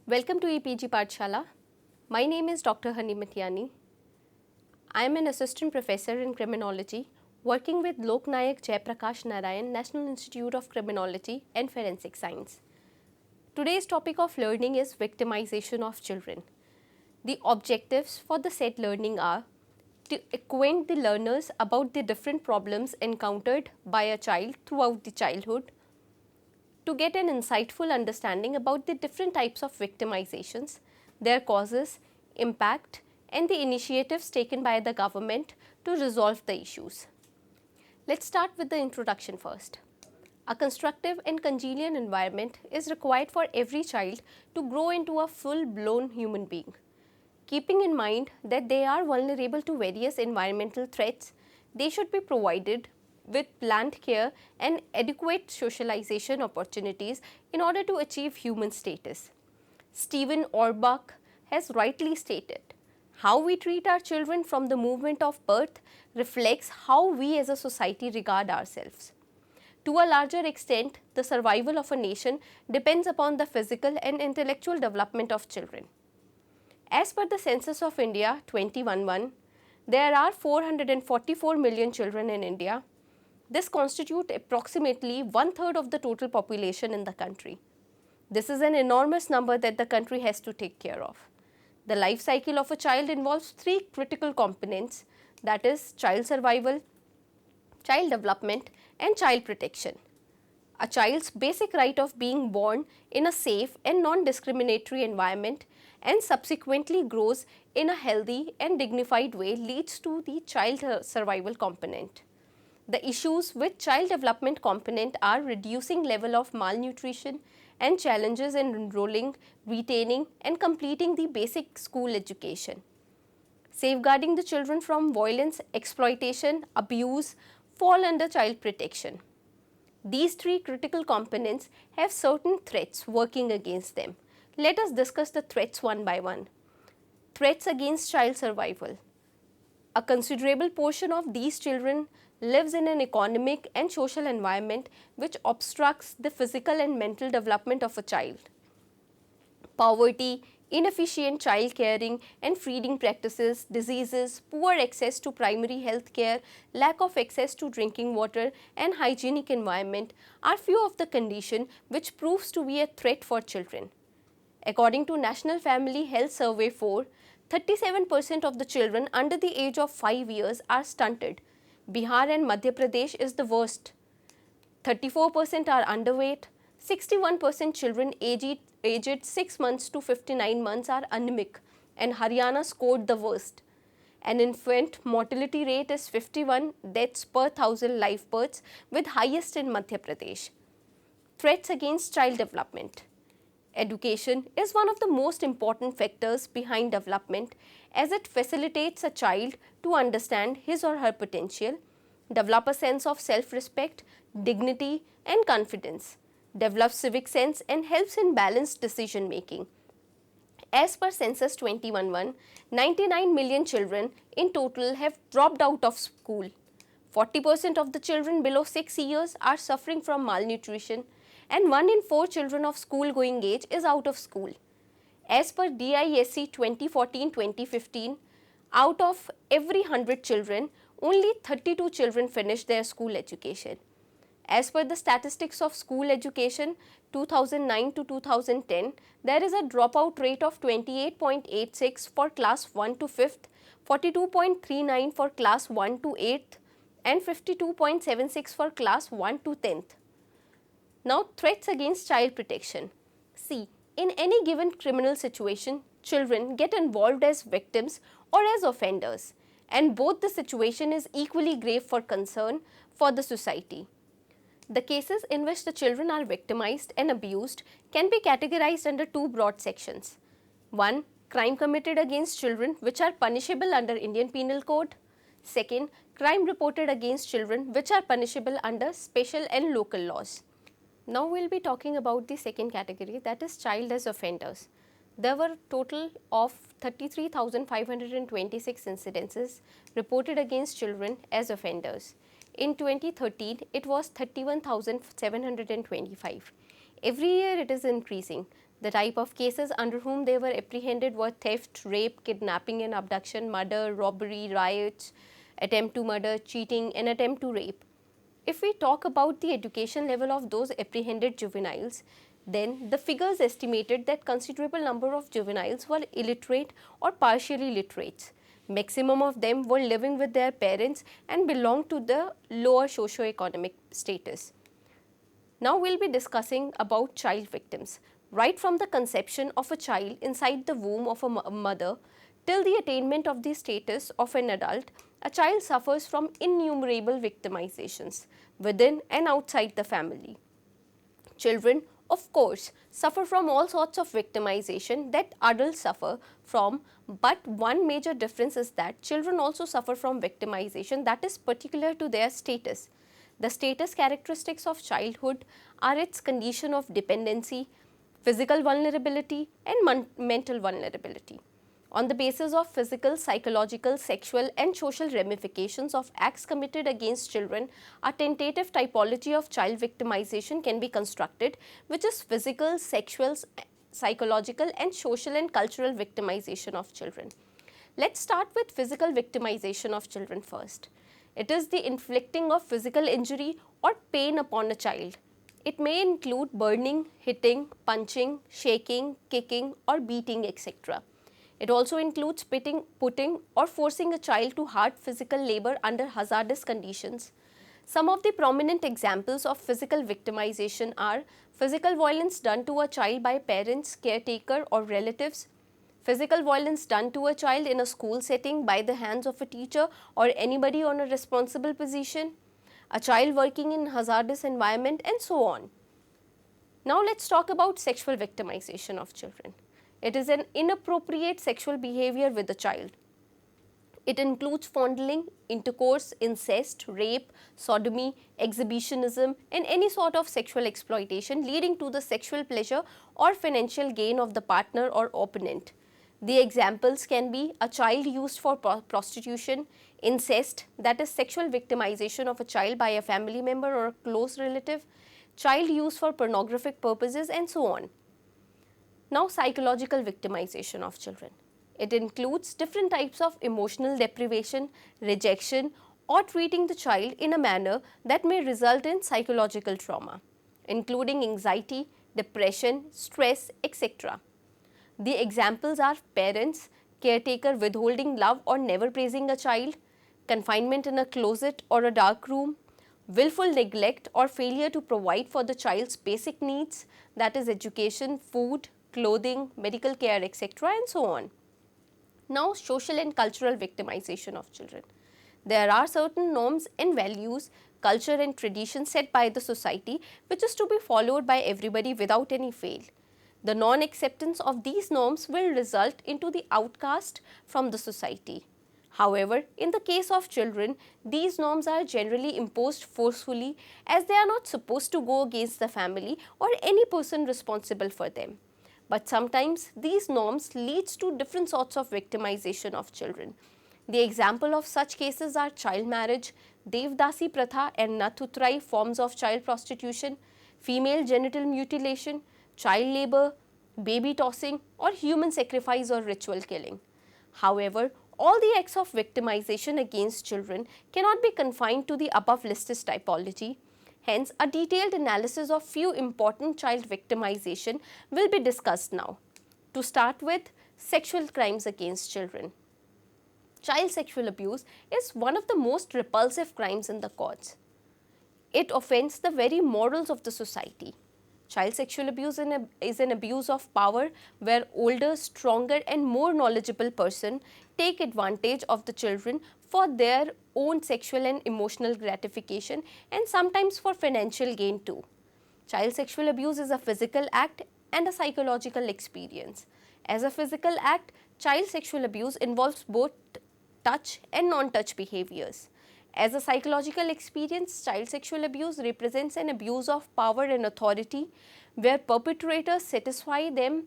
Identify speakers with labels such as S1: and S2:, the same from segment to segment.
S1: Welcome to EPG Pathshala. My name is Dr. Hani Matiani. I am an assistant professor in criminology working with Lok Nayak Jayaprakash Narayan National Institute of Criminology and Forensic Science. Today's topic of learning is victimization of children. The objectives for the said learning are to acquaint the learners about the different problems encountered by a child throughout the childhood, to get an insightful understanding about the different types of victimizations, their causes, impact, and the initiatives taken by the government to resolve the issues. Let's start with the introduction first. A constructive and congenial environment is required for every child to grow into a full-blown human being. Keeping in mind that they are vulnerable to various environmental threats, they should be provided with planned care and adequate socialization opportunities in order to achieve human status. Stephen Orbach has rightly stated, how we treat our children from the moment of birth reflects how we as a society regard ourselves. To a larger extent, the survival of a nation depends upon the physical and intellectual development of children. As per the Census of India 2011, there are 444 million children in India. This constitutes approximately one-third of the total population in the country. This is an enormous number that the country has to take care of. The life cycle of a child involves three critical components, that is, child survival, child development, and child protection. A child's basic right of being born in a safe and non-discriminatory environment and subsequently grows in a healthy and dignified way leads to the child survival component. The issues with child development component are reducing level of malnutrition and challenges in enrolling, retaining, and completing the basic school education. Safeguarding the children from violence, exploitation, abuse fall under child protection. These three critical components have certain threats working against them. Let us discuss the threats one by one. Threats against child survival. A considerable portion of these children lives in an economic and social environment which obstructs the physical and mental development of a child. Poverty, inefficient child caring and feeding practices, diseases, poor access to primary health care, lack of access to drinking water and hygienic environment are few of the conditions which proves to be a threat for children. According to National Family Health Survey 4, 37% of the children under the age of 5 years are stunted. Bihar and Madhya Pradesh is the worst. 34% are underweight. 61% children aged 6 months to 59 months are anemic, and Haryana scored the worst. An infant mortality rate is 51 deaths per 1000 live births, with highest in Madhya Pradesh. Threats against child development. Education is one of the most important factors behind development as it facilitates a child to understand his or her potential, develop a sense of self-respect, dignity and confidence, develop civic sense and helps in balanced decision making. As per Census 2011, 99 million children in total have dropped out of school. 40% of the children below 6 years are suffering from malnutrition, and 1 in 4 children of school-going age is out of school. As per DISC 2014-2015, out of every 100 children, only 32 children finish their school education. As per the statistics of school education 2009 to 2010, there is a dropout rate of 28.86 for class 1 to 5th, 42.39 for class 1 to 8th, and 52.76 for class 1 to 10th. Now, threats against child protection. See, in any given criminal situation, children get involved as victims or as offenders, and both the situation is equally grave for concern for the society. The cases in which the children are victimized and abused can be categorized under two broad sections. 1. Crime committed against children which are punishable under Indian Penal Code. 2. Crime reported against children which are punishable under special and local laws. Now we will be talking about the second category, that is child as offenders. There were a total of 33,526 incidences reported against children as offenders. In 2013, it was 31,725. Every year it is increasing. The type of cases under whom they were apprehended were theft, rape, kidnapping and abduction, murder, robbery, riots, attempt to murder, cheating and attempt to rape. If we talk about the education level of those apprehended juveniles, then the figures estimated that considerable number of juveniles were illiterate or partially literate. Maximum of them were living with their parents and belonged to the lower socio-economic status. Now we will be discussing about child victims. Right from the conception of a child inside the womb of a mother till the attainment of the status of an adult, a child suffers from innumerable victimizations within and outside the family. Children, of course, suffer from all sorts of victimization that adults suffer from, but one major difference is that children also suffer from victimization that is particular to their status. The status characteristics of childhood are its condition of dependency, physical vulnerability and mental vulnerability. On the basis of physical, psychological, sexual and social ramifications of acts committed against children, a tentative typology of child victimization can be constructed, which is physical, sexual, psychological and social and cultural victimization of children. Let's start with physical victimization of children first. It is the inflicting of physical injury or pain upon a child. It may include burning, hitting, punching, shaking, kicking or beating, etc. It also includes putting or forcing a child to hard physical labor under hazardous conditions. Some of the prominent examples of physical victimization are physical violence done to a child by parents, caretaker or relatives, physical violence done to a child in a school setting by the hands of a teacher or anybody on a responsible position, a child working in hazardous environment and so on. Now let's talk about sexual victimization of children. It is an inappropriate sexual behavior with the child. It includes fondling, intercourse, incest, rape, sodomy, exhibitionism and any sort of sexual exploitation leading to the sexual pleasure or financial gain of the partner or opponent. The examples can be a child used for prostitution, incest, that is sexual victimization of a child by a family member or a close relative, child used for pornographic purposes and so on. Now, psychological victimization of children. It includes different types of emotional deprivation, rejection or treating the child in a manner that may result in psychological trauma, including anxiety, depression, stress, etc. The examples are parents, caretaker withholding love or never praising a child, confinement in a closet or a dark room, willful neglect or failure to provide for the child's basic needs, that is education, food, clothing, medical care, etc. and so on. Now, social and cultural victimization of children. There are certain norms and values, culture and traditions set by the society which is to be followed by everybody without any fail. The non-acceptance of these norms will result into the outcast from the society. However, in the case of children, these norms are generally imposed forcefully as they are not supposed to go against the family or any person responsible for them. But sometimes these norms leads to different sorts of victimization of children. The example of such cases are child marriage, Devdasi Pratha and Nathutrai forms of child prostitution, female genital mutilation, child labor, baby tossing or human sacrifice or ritual killing. However, all the acts of victimization against children cannot be confined to the above listed typology. Hence, a detailed analysis of few important child victimization will be discussed now. To start with, sexual crimes against children. Child sexual abuse is one of the most repulsive crimes in the courts. It offends the very morals of the society. Child sexual abuse is an abuse of power where older, stronger and more knowledgeable person take advantage of the children for their own sexual and emotional gratification and sometimes for financial gain too. Child sexual abuse is a physical act and a psychological experience. As a physical act, child sexual abuse involves both touch and non-touch behaviors. As a psychological experience, child sexual abuse represents an abuse of power and authority where perpetrators satisfy them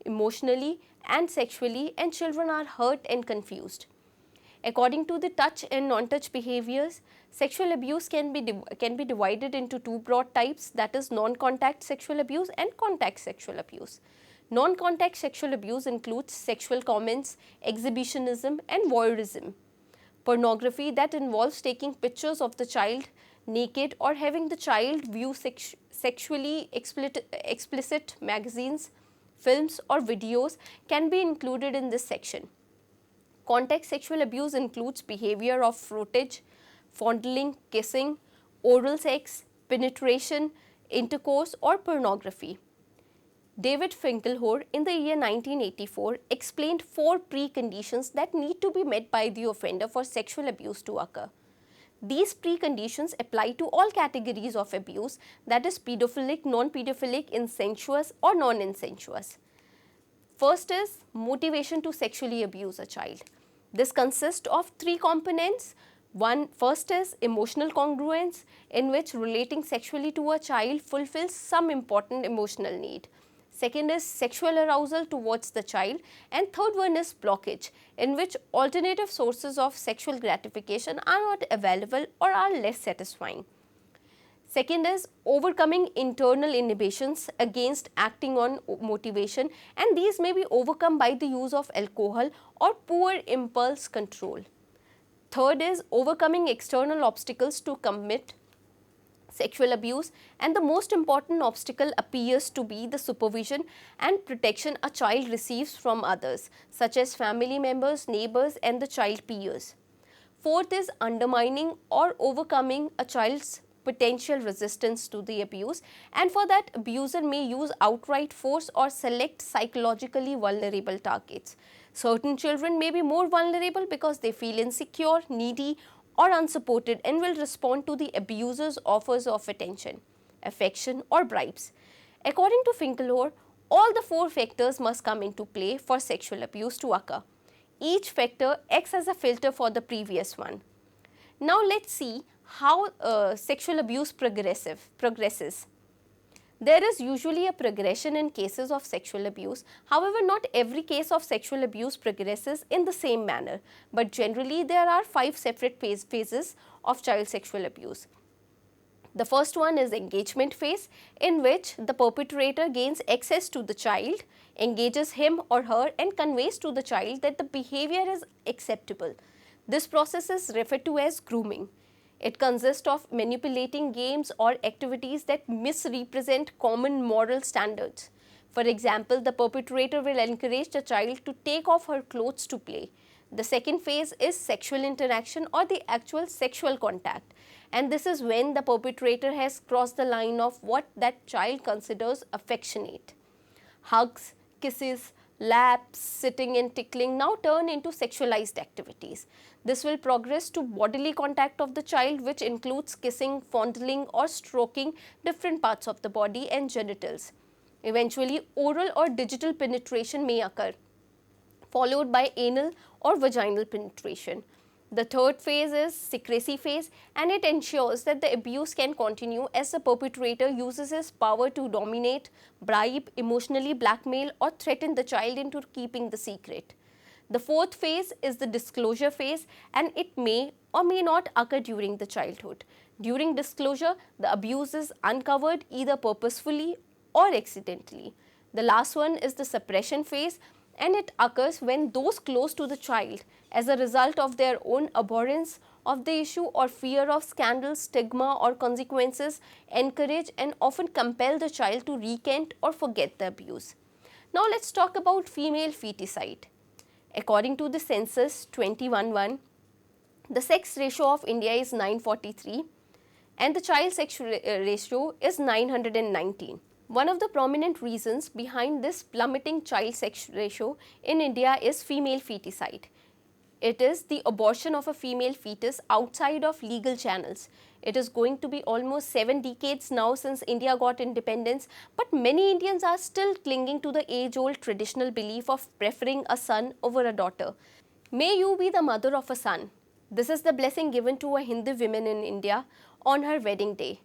S1: emotionally and sexually and children are hurt and confused. According to the touch and non-touch behaviors, sexual abuse can be divided into two broad types, that is non-contact sexual abuse and contact sexual abuse. Non-contact sexual abuse includes sexual comments, exhibitionism, and voyeurism. Pornography that involves taking pictures of the child naked or having the child view sexually explicit magazines, films, or videos can be included in this section. Contact sexual abuse includes behavior of frottage, fondling, kissing, oral sex, penetration, intercourse, or pornography. David Finkelhor in the year 1984 explained 4 preconditions that need to be met by the offender for sexual abuse to occur. These preconditions apply to all categories of abuse, that is pedophilic, non-pedophilic, incestuous or non-incestuous. First is motivation to sexually abuse a child. This consists of 3 components. First is emotional congruence, in which relating sexually to a child fulfills some important emotional need. Second is sexual arousal towards the child, and third one is blockage, in which alternative sources of sexual gratification are not available or are less satisfying. Second is overcoming internal inhibitions against acting on motivation, and these may be overcome by the use of alcohol or poor impulse control. Third is overcoming external obstacles to commit sexual abuse, and the most important obstacle appears to be the supervision and protection a child receives from others, such as family members, neighbors, and the child peers. Fourth is undermining or overcoming a child's potential resistance to the abuse, and for that abuser may use outright force or select psychologically vulnerable targets. Certain children may be more vulnerable because they feel insecure, needy, or unsupported and will respond to the abuser's offers of attention, affection, or bribes. According to Finkelhor, all the 4 factors must come into play for sexual abuse to occur. Each factor acts as a filter for the previous one. Now let's see how sexual abuse progresses. There is usually a progression in cases of sexual abuse. However, not every case of sexual abuse progresses in the same manner, but generally there are 5 separate phases of child sexual abuse. The first one is engagement phase, in which the perpetrator gains access to the child, engages him or her, and conveys to the child that the behavior is acceptable. This process is referred to as grooming. It consists of manipulating games or activities that misrepresent common moral standards. For example, the perpetrator will encourage the child to take off her clothes to play. The second phase is sexual interaction or the actual sexual contact, and this is when the perpetrator has crossed the line of what that child considers affectionate. Hugs, kisses, laps, sitting and tickling now turn into sexualized activities. This will progress to bodily contact of the child, which includes kissing, fondling, or stroking different parts of the body and genitals. Eventually, oral or digital penetration may occur, followed by anal or vaginal penetration. The third phase is secrecy phase, and it ensures that the abuse can continue as the perpetrator uses his power to dominate, bribe, emotionally blackmail, or threaten the child into keeping the secret. The fourth phase is the disclosure phase, and it may or may not occur during the childhood. During disclosure, the abuse is uncovered either purposefully or accidentally. The last one is the suppression phase, and it occurs when those close to the child, as a result of their own abhorrence of the issue or fear of scandal, stigma, or consequences, encourage and often compel the child to recant or forget the abuse. Now let's talk about female feticide. According to the census 2011, the sex ratio of India is 943 and the child sex ratio is 919. One of the prominent reasons behind this plummeting child sex ratio in India is female feticide. It is the abortion of a female fetus outside of legal channels. It is going to be almost 7 decades now since India got independence, but many Indians are still clinging to the age-old traditional belief of preferring a son over a daughter. May you be the mother of a son. This is the blessing given to a Hindu woman in India on her wedding day.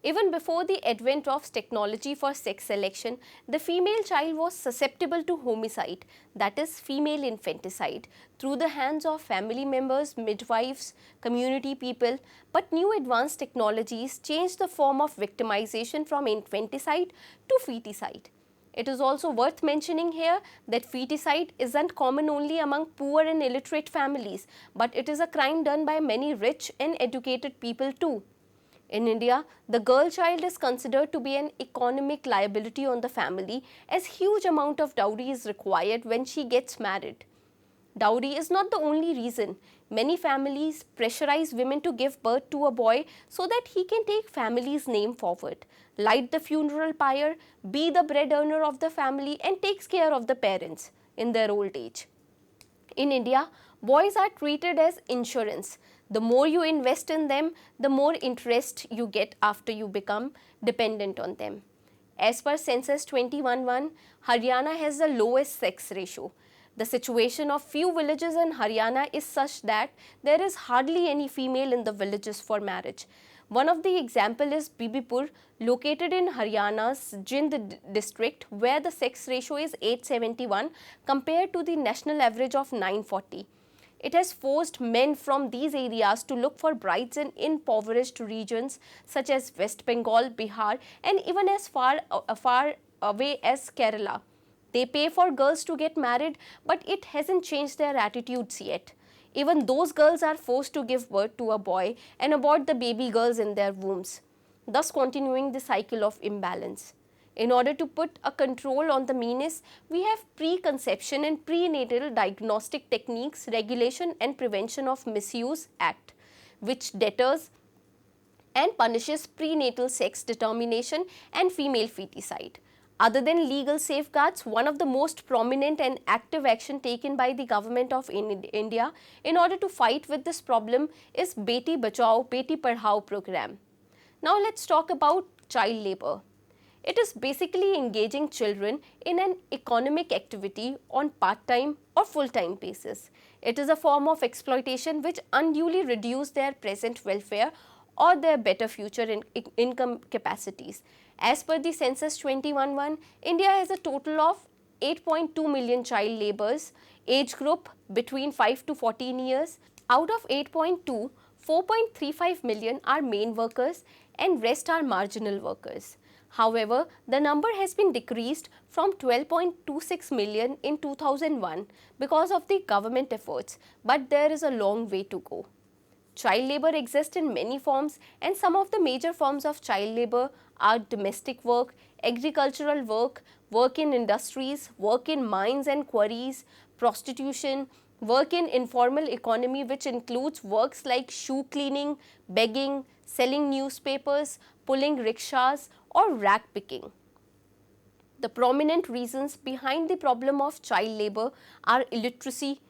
S1: Even before the advent of technology for sex selection, the female child was susceptible to homicide, that is female infanticide, through the hands of family members, midwives, community people. But new advanced technologies changed the form of victimization from infanticide to feticide. It is also worth mentioning here that feticide isn't common only among poor and illiterate families, but it is a crime done by many rich and educated people too. In India, the girl child is considered to be an economic liability on the family, as huge amount of dowry is required when she gets married. Dowry is not the only reason. Many families pressurize women to give birth to a boy so that he can take family's name forward, light the funeral pyre, be the bread earner of the family, and takes care of the parents in their old age. In India, boys are treated as insurance. The more you invest in them, the more interest you get after you become dependent on them. As per Census 2011, Haryana has the lowest sex ratio. The situation of few villages in Haryana is such that there is hardly any female in the villages for marriage. One of the example is Bibipur, located in Haryana's Jind district, where the sex ratio is 871 compared to the national average of 940. It has forced men from these areas to look for brides in impoverished regions such as West Bengal, Bihar, and even as far away as Kerala. They pay for girls to get married, but it hasn't changed their attitudes yet. Even those girls are forced to give birth to a boy and abort the baby girls in their wombs, thus continuing the cycle of imbalance. In order to put a control on the meanness, we have Preconception and Prenatal Diagnostic Techniques Regulation and Prevention of Misuse Act, which deters and punishes prenatal sex determination and female feticide. Other than legal safeguards, one of the most prominent and active action taken by the government of India in order to fight with this problem is Beti Bachao, Beti Padhao program. Now let's talk about child labor. It is basically engaging children in an economic activity on part-time or full-time basis. It is a form of exploitation which unduly reduces their present welfare or their better future in income capacities. As per the Census 2011, India has a total of 8.2 million child laborers, age group between 5 to 14 years. Out of 8.2, 4.35 million are main workers and rest are marginal workers. However, the number has been decreased from 12.26 million in 2001 because of the government efforts, but there is a long way to go. Child labor exists in many forms, and some of the major forms of child labor are domestic work, agricultural work, work in industries, work in mines and quarries, prostitution, work in informal economy, which includes works like shoe cleaning, begging, selling newspapers, pulling rickshaws, or rag picking. The prominent reasons behind the problem of child labor are illiteracy,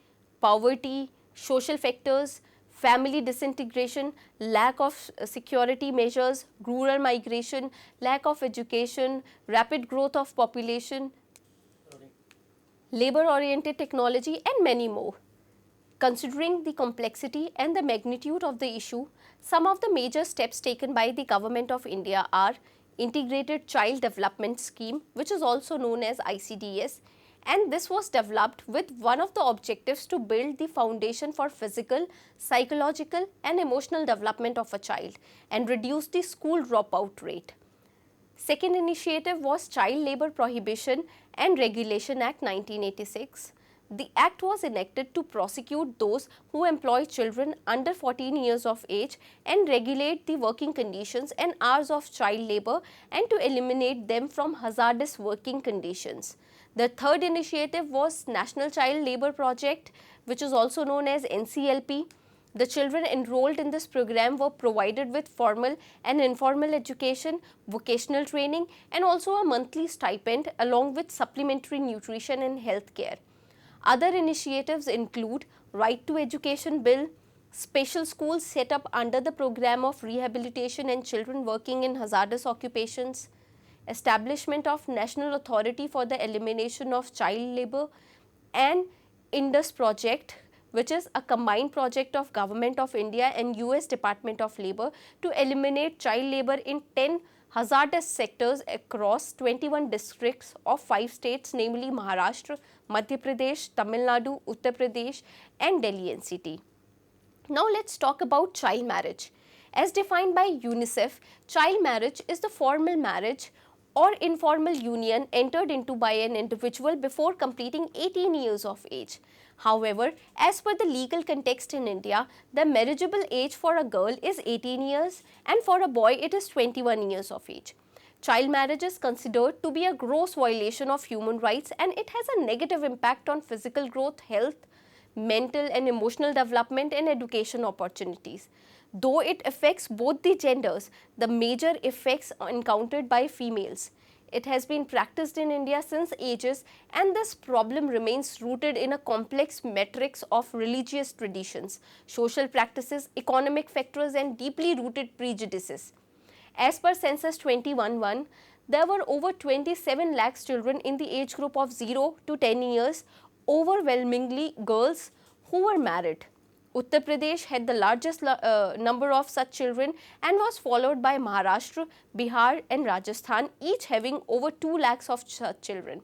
S1: poverty, social factors, family disintegration, lack of security measures, rural migration, lack of education, rapid growth of population, labor-oriented technology, and many more. Considering the complexity and the magnitude of the issue, some of the major steps taken by the Government of India are Integrated Child Development Scheme, which is also known as ICDS, and this was developed with one of the objectives to build the foundation for physical, psychological, and emotional development of a child and reduce the school dropout rate. Second initiative was Child Labor Prohibition and Regulation Act 1986. The act was enacted to prosecute those who employ children under 14 years of age and regulate the working conditions and hours of child labor and to eliminate them from hazardous working conditions. The third initiative was National Child Labor Project, which is also known as NCLP. The children enrolled in this program were provided with formal and informal education, vocational training, and also a monthly stipend along with supplementary nutrition and health care. Other initiatives include Right to Education Bill, special schools set up under the program of rehabilitation and children working in hazardous occupations, establishment of National Authority for the Elimination of Child Labor, and Indus Project, which is a combined project of Government of India and US Department of Labor to eliminate child labor in 10 hazardous sectors across 21 districts of 5 states, namely Maharashtra, Madhya Pradesh, Tamil Nadu, Uttar Pradesh, and Delhi NCT. Now let's talk about child marriage. As defined by UNICEF, child marriage is the formal marriage or informal union entered into by an individual before completing 18 years of age. However, as per the legal context in India, the marriageable age for a girl is 18 years and for a boy it is 21 years of age. Child marriage is considered to be a gross violation of human rights and it has a negative impact on physical growth, health, mental and emotional development and education opportunities. Though it affects both the genders, the major effects are encountered by females. It has been practiced in India since ages and this problem remains rooted in a complex matrix of religious traditions, social practices, economic factors and deeply rooted prejudices. As per Census 2011, there were over 27 lakhs children in the age group of 0 to 10 years, overwhelmingly girls who were married. Uttar Pradesh had the largest number of such children and was followed by Maharashtra, Bihar and Rajasthan, each having over 2 lakhs of such children.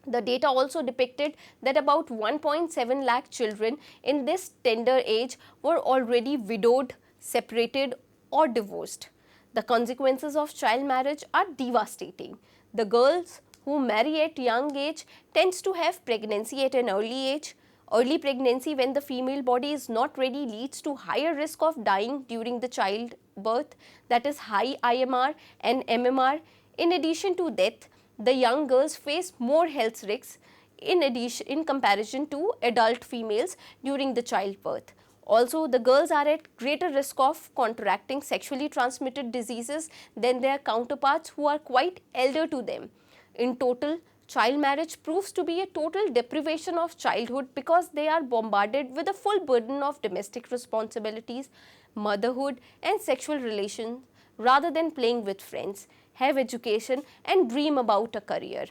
S1: The data also depicted that about 1.7 lakh children in this tender age were already widowed, separated or divorced. The consequences of child marriage are devastating. The girls who marry at young age tends to have pregnancy at an early age. Early pregnancy when the female body is not ready leads to higher risk of dying during the childbirth, that is high IMR and MMR. In addition to death, the young girls face more health risks in comparison to adult females during the childbirth. Also, the girls are at greater risk of contracting sexually transmitted diseases than their counterparts who are quite elder to them. In total, child marriage proves to be a total deprivation of childhood because they are bombarded with the full burden of domestic responsibilities, motherhood and sexual relations rather than playing with friends, have education and dream about a career.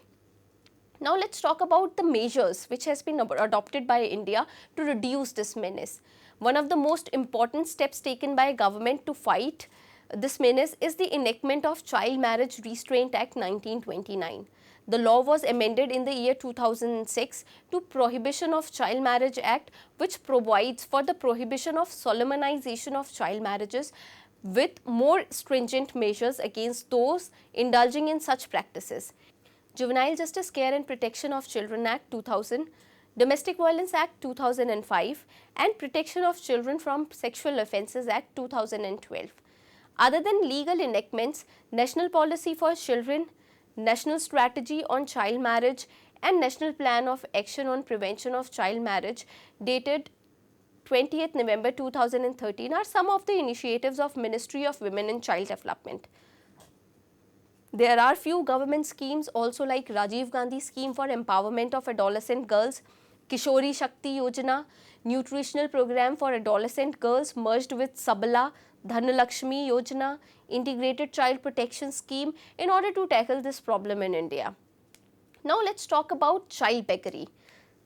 S1: Now let's talk about the measures which has been adopted by India to reduce this menace. One of the most important steps taken by government to fight this menace is the enactment of Child Marriage Restraint Act 1929. The law was amended in the year 2006 to Prohibition of Child Marriage Act, which provides for the prohibition of solemnization of child marriages with more stringent measures against those indulging in such practices. Juvenile Justice Care and Protection of Children Act 2000, Domestic Violence Act 2005 and Protection of Children from Sexual Offences Act 2012. Other than legal enactments, National Policy for Children, National Strategy on Child Marriage and National Plan of Action on Prevention of Child Marriage dated 20th November 2013 are some of the initiatives of Ministry of Women and Child Development. There are few government schemes also like Rajiv Gandhi Scheme for Empowerment of Adolescent Girls, Kishori Shakti Yojana, Nutritional Program for Adolescent Girls merged with Sabala, Dhanalakshmi Yojana, Integrated Child Protection Scheme in order to tackle this problem in India. Now let's talk about child beggary.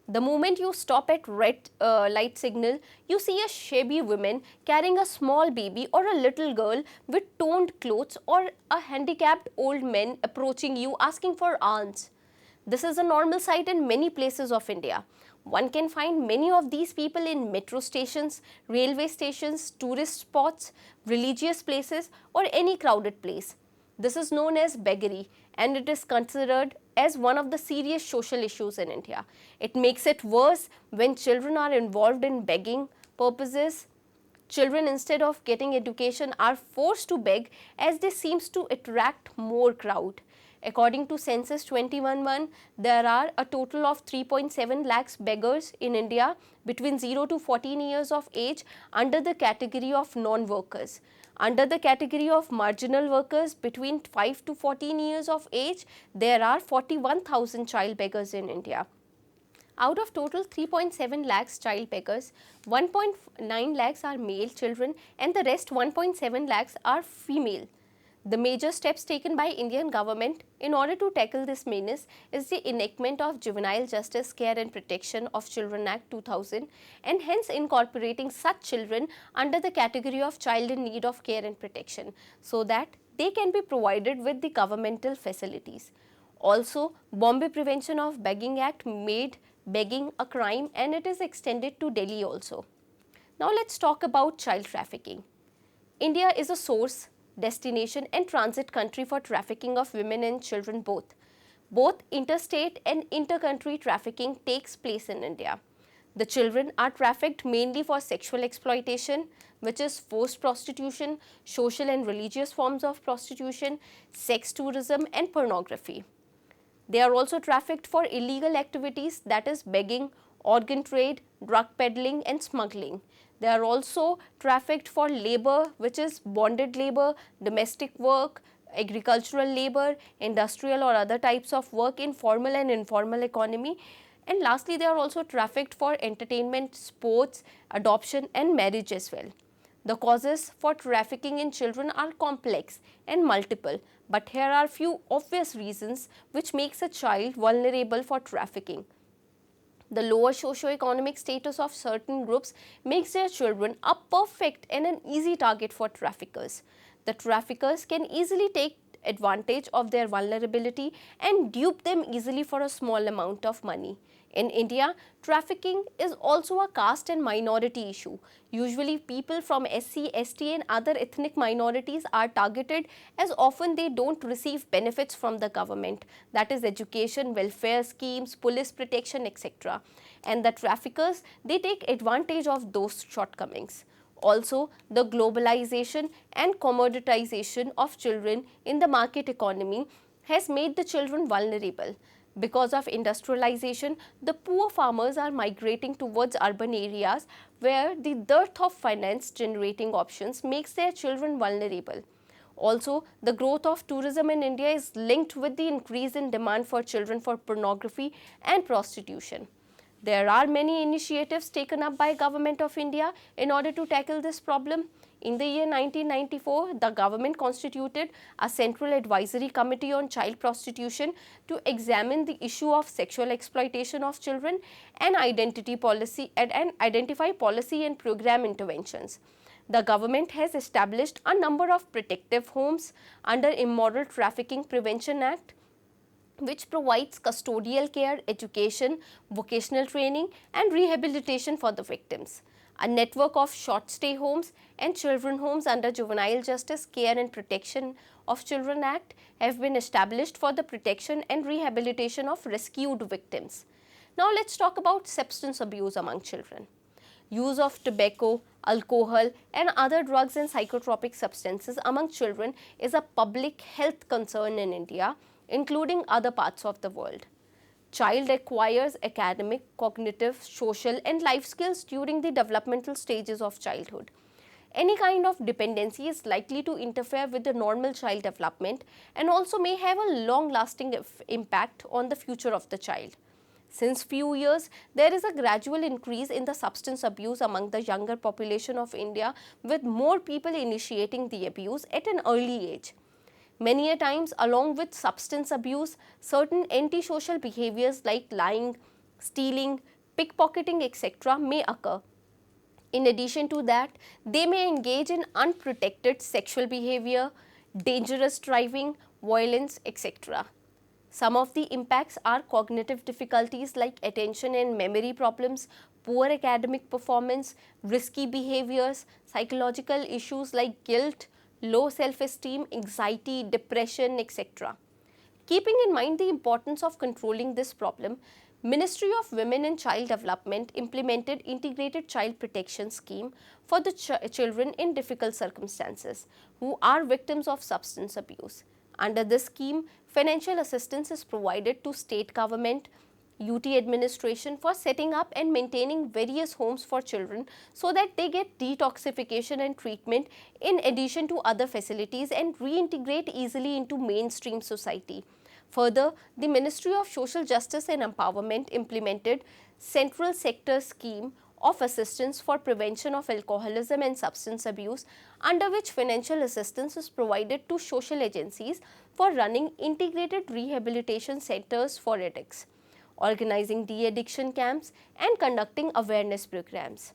S1: The moment you stop at red light signal, you see a shabby woman carrying a small baby or a little girl with torn clothes or a handicapped old man approaching you asking for alms. This is a normal sight in many places of India. One can find many of these people in metro stations, railway stations, tourist spots, religious places or any crowded place. This is known as beggary and it is considered as one of the serious social issues in India. It makes it worse when children are involved in begging purposes. Children, instead of getting education, are forced to beg as this seems to attract more crowd. According to Census 2011, there are a total of 3.7 lakhs beggars in India between 0 to 14 years of age under the category of non-workers. Under the category of marginal workers between 5 to 14 years of age, there are 41,000 child beggars in India. Out of total 3.7 lakhs child beggars, 1.9 lakhs are male children and the rest 1.7 lakhs are female. The major steps taken by Indian government in order to tackle this menace is the enactment of Juvenile Justice Care and Protection of Children Act 2000 and hence incorporating such children under the category of child in need of care and protection so that they can be provided with the governmental facilities. Also, Bombay Prevention of Begging Act made begging a crime and it is extended to Delhi also. Now let's talk about child trafficking. India is a source, destination and transit country for trafficking of women and children both. Both interstate and inter-country trafficking takes place in India. The children are trafficked mainly for sexual exploitation, which is forced prostitution, social and religious forms of prostitution, sex tourism and pornography. They are also trafficked for illegal activities, that is begging, organ trade, drug peddling and smuggling. They are also trafficked for labor, which is bonded labor, domestic work, agricultural labor, industrial or other types of work in formal and informal economy. And lastly, they are also trafficked for entertainment, sports, adoption and marriage as well. The causes for trafficking in children are complex and multiple, but here are few obvious reasons which makes a child vulnerable for trafficking. The lower socio-economic status of certain groups makes their children a perfect and an easy target for traffickers. The traffickers can easily take advantage of their vulnerability and dupe them easily for a small amount of money. In India, trafficking is also a caste and minority issue. Usually people from SC, ST and other ethnic minorities are targeted, as often they don't receive benefits from the government, that is education, welfare schemes, police protection, etc. And the traffickers, they take advantage of those shortcomings. Also, the globalization and commoditization of children in the market economy has made the children vulnerable. Because of industrialization, the poor farmers are migrating towards urban areas where the dearth of finance generating options makes their children vulnerable. Also, the growth of tourism in India is linked with the increase in demand for children for pornography and prostitution. There are many initiatives taken up by Government of India in order to tackle this problem. In the year 1994, the government constituted a Central Advisory Committee on Child Prostitution to examine the issue of sexual exploitation of children and identify policy and program interventions. The government has established a number of protective homes under Immoral Trafficking Prevention Act, which provides custodial care, education, vocational training and rehabilitation for the victims. A network of short stay homes and children homes under Juvenile Justice Care and Protection of Children Act have been established for the protection and rehabilitation of rescued victims. Now let's talk about substance abuse among children. Use of tobacco, alcohol and other drugs and psychotropic substances among children is a public health concern in India, including other parts of the world. Child acquires academic, cognitive, social and life skills during the developmental stages of childhood. Any kind of dependency is likely to interfere with the normal child development and also may have a long-lasting impact on the future of the child. Since few years, there is a gradual increase in the substance abuse among the younger population of India, with more people initiating the abuse at an early age. Many a times, along with substance abuse, certain antisocial behaviors like lying, stealing, pickpocketing, etc. may occur. In addition to that, they may engage in unprotected sexual behavior, dangerous driving, violence, etc. Some of the impacts are cognitive difficulties like attention and memory problems, poor academic performance, risky behaviors, psychological issues like guilt, low self-esteem, anxiety, depression, etc. Keeping in mind the importance of controlling this problem, Ministry of Women and Child Development implemented Integrated Child Protection Scheme for the children in difficult circumstances who are victims of substance abuse. Under this scheme, financial assistance is provided to state government, UT administration for setting up and maintaining various homes for children so that they get detoxification and treatment in addition to other facilities and reintegrate easily into mainstream society. Further, the Ministry of Social Justice and Empowerment implemented Central Sector Scheme of Assistance for Prevention of Alcoholism and Substance Abuse, under which financial assistance is provided to social agencies for running integrated rehabilitation centers for addicts, organizing de-addiction camps and conducting awareness programs.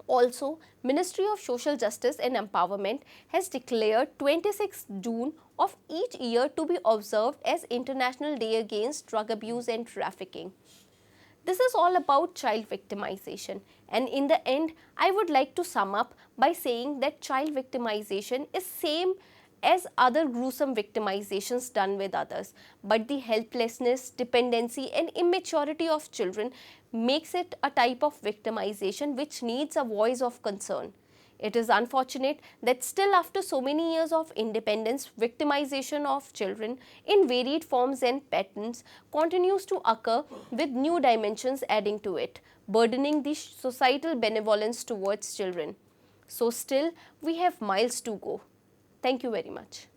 S1: Also, Ministry of Social Justice and Empowerment has declared 26th June of each year to be observed as International Day Against Drug Abuse and Trafficking. This is all about child victimization, and in the end I would like to sum up by saying that child victimization is same as other gruesome victimizations done with others, but the helplessness, dependency and immaturity of children makes it a type of victimization which needs a voice of concern. It is unfortunate that still after so many years of independence, victimization of children in varied forms and patterns continues to occur with new dimensions adding to it, burdening the societal benevolence towards children. So still we have miles to go. Thank you very much.